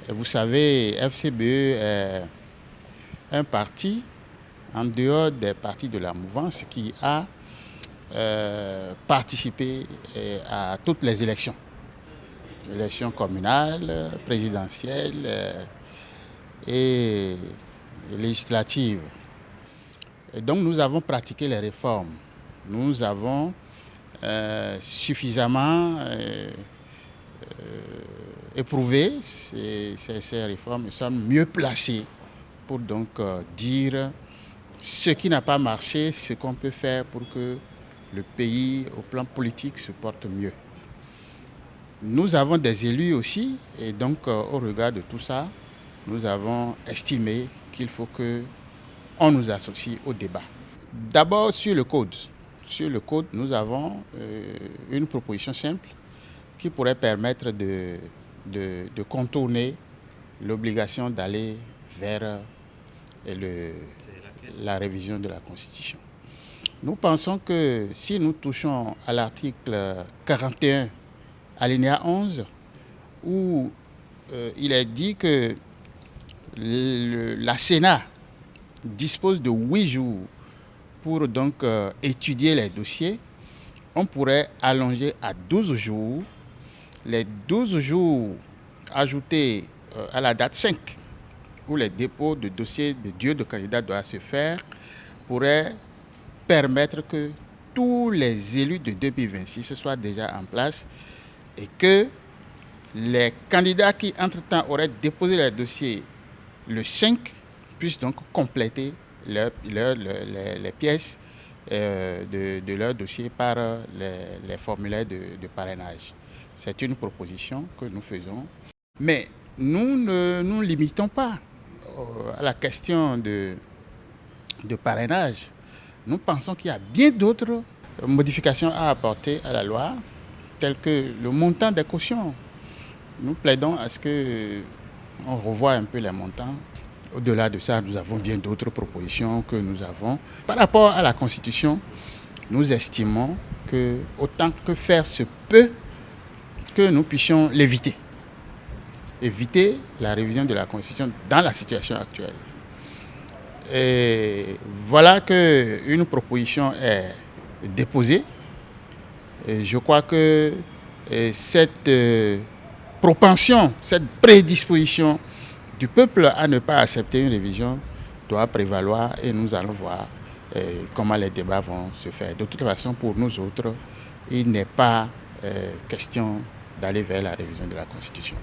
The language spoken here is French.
Et vous savez, FCBE est un parti, en dehors des partis de la mouvance, qui a participé à toutes les élections. Élections communales, présidentielles et législatives. Et donc nous avons pratiqué les réformes. Nous avons suffisamment éprouvé ces réformes. Nous sommes mieux placés pour donc dire ce qui n'a pas marché, ce qu'on peut faire pour que le pays, au plan politique, se porte mieux. Nous avons des élus aussi, et donc au regard de tout ça, nous avons estimé qu'il faut qu'on nous associe au débat. D'abord sur le code. Sur le code, nous avons une proposition simple qui pourrait permettre de contourner l'obligation d'aller vers la révision de la Constitution. Nous pensons que si nous touchons à l'article 41, alinéa 11, où il est dit que la Sénat dispose de 8 jours pour donc étudier les dossiers, on pourrait allonger à 12 jours. Les 12 jours ajoutés à la date 5, où les dépôts de dossiers de candidats doivent se faire, pourraient permettre que tous les élus de 2026 soient déjà en place et que les candidats qui, entre-temps, auraient déposé les dossiers le 5 puissent donc compléter les pièces de leur dossier par les formulaires de parrainage. C'est une proposition que nous faisons. Mais nous ne nous limitons pas à la question de parrainage. Nous pensons qu'il y a bien d'autres modifications à apporter à la loi, telles que le montant des cautions. Nous plaidons à ce qu'on revoie un peu les montants. Au-delà de ça, nous avons bien d'autres propositions que nous avons. Par rapport à la Constitution, nous estimons que, autant que faire se peut, que nous puissions l'éviter. Éviter la révision de la Constitution dans la situation actuelle. Et voilà qu'une proposition est déposée. Et je crois que cette propension, cette prédisposition du peuple à ne pas accepter une révision doit prévaloir et nous allons voir comment les débats vont se faire. De toute façon, pour nous autres, il n'est pas question d'aller vers la révision de la Constitution.